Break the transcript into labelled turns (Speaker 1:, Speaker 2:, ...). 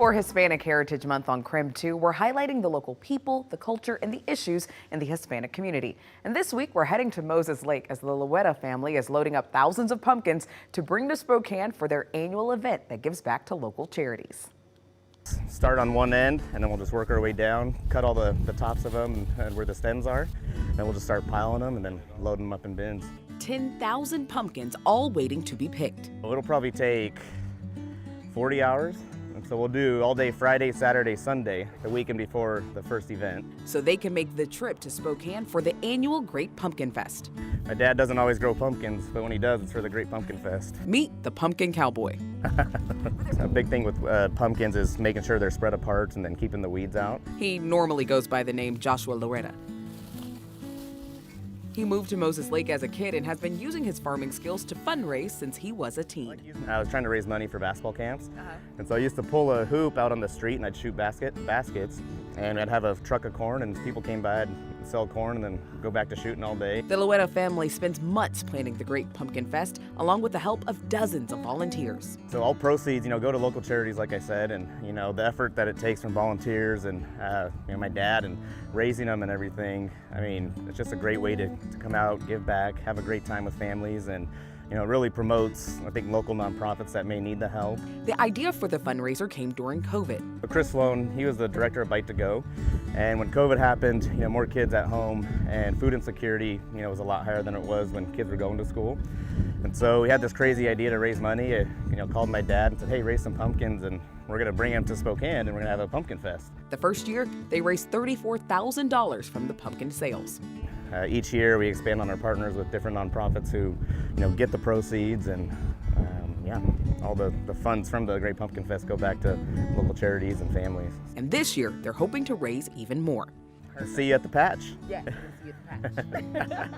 Speaker 1: For Hispanic Heritage Month on KREM 2, we're highlighting the local people, the culture, and the issues in the Hispanic community. And this week, we're heading to Moses Lake as the Lorea family is loading up thousands of pumpkins to bring to Spokane for their annual event that gives back to local charities.
Speaker 2: Start on one end, and then we'll just work our way down, cut all the tops of them and where the stems are. Then we'll just start piling them and then loading them up in bins.
Speaker 1: 10,000 pumpkins all waiting to be picked.
Speaker 2: It'll probably take 40 hours. And so we'll do all day Friday, Saturday, Sunday, the weekend before the first event.
Speaker 1: So they can make the trip to Spokane for the annual Great Pumpkinfest.
Speaker 2: My dad doesn't always grow pumpkins, but when he does, it's for the Great Pumpkinfest.
Speaker 1: Meet the Pumpkin Cowboy.
Speaker 2: A big thing with pumpkins is making sure they're spread apart and then keeping the weeds out.
Speaker 1: He normally goes by the name Joshua Lorea. He moved to Moses Lake as a kid and has been using his farming skills to fundraise since he was a teen.
Speaker 2: I was trying to raise money for basketball camps, and so I used to pull a hoop out on the street and I'd shoot baskets, and I'd have a truck of corn and people came by and sell corn and then go back to shooting all day.
Speaker 1: The Lorea family spends months planning the Great Pumpkinfest along with the help of dozens of volunteers.
Speaker 2: So all proceeds, go to local charities, like I said, and the effort that it takes from volunteers and my dad and raising them and everything. I mean, it's just a great way to come out, give back, have a great time with families, and really promotes, I think, local nonprofits that may need the help.
Speaker 1: The idea for the fundraiser came during COVID.
Speaker 2: Chris Sloan, he was the director of Bite to Go, and when COVID happened, more kids at home, and food insecurity, was a lot higher than it was when kids were going to school. And so we had this crazy idea to raise money. I, called my dad and said, hey, raise some pumpkins, and we're gonna bring them to Spokane, and we're gonna have a pumpkin fest.
Speaker 1: The first year, they raised $34,000 from the pumpkin sales.
Speaker 2: Each year we expand on our partners with different nonprofits who get the proceeds, and all the funds from the Great Pumpkin Fest go back to local charities and families.
Speaker 1: And this year they're hoping to raise even more.
Speaker 2: See you at the patch.
Speaker 1: Yeah, see you at the patch.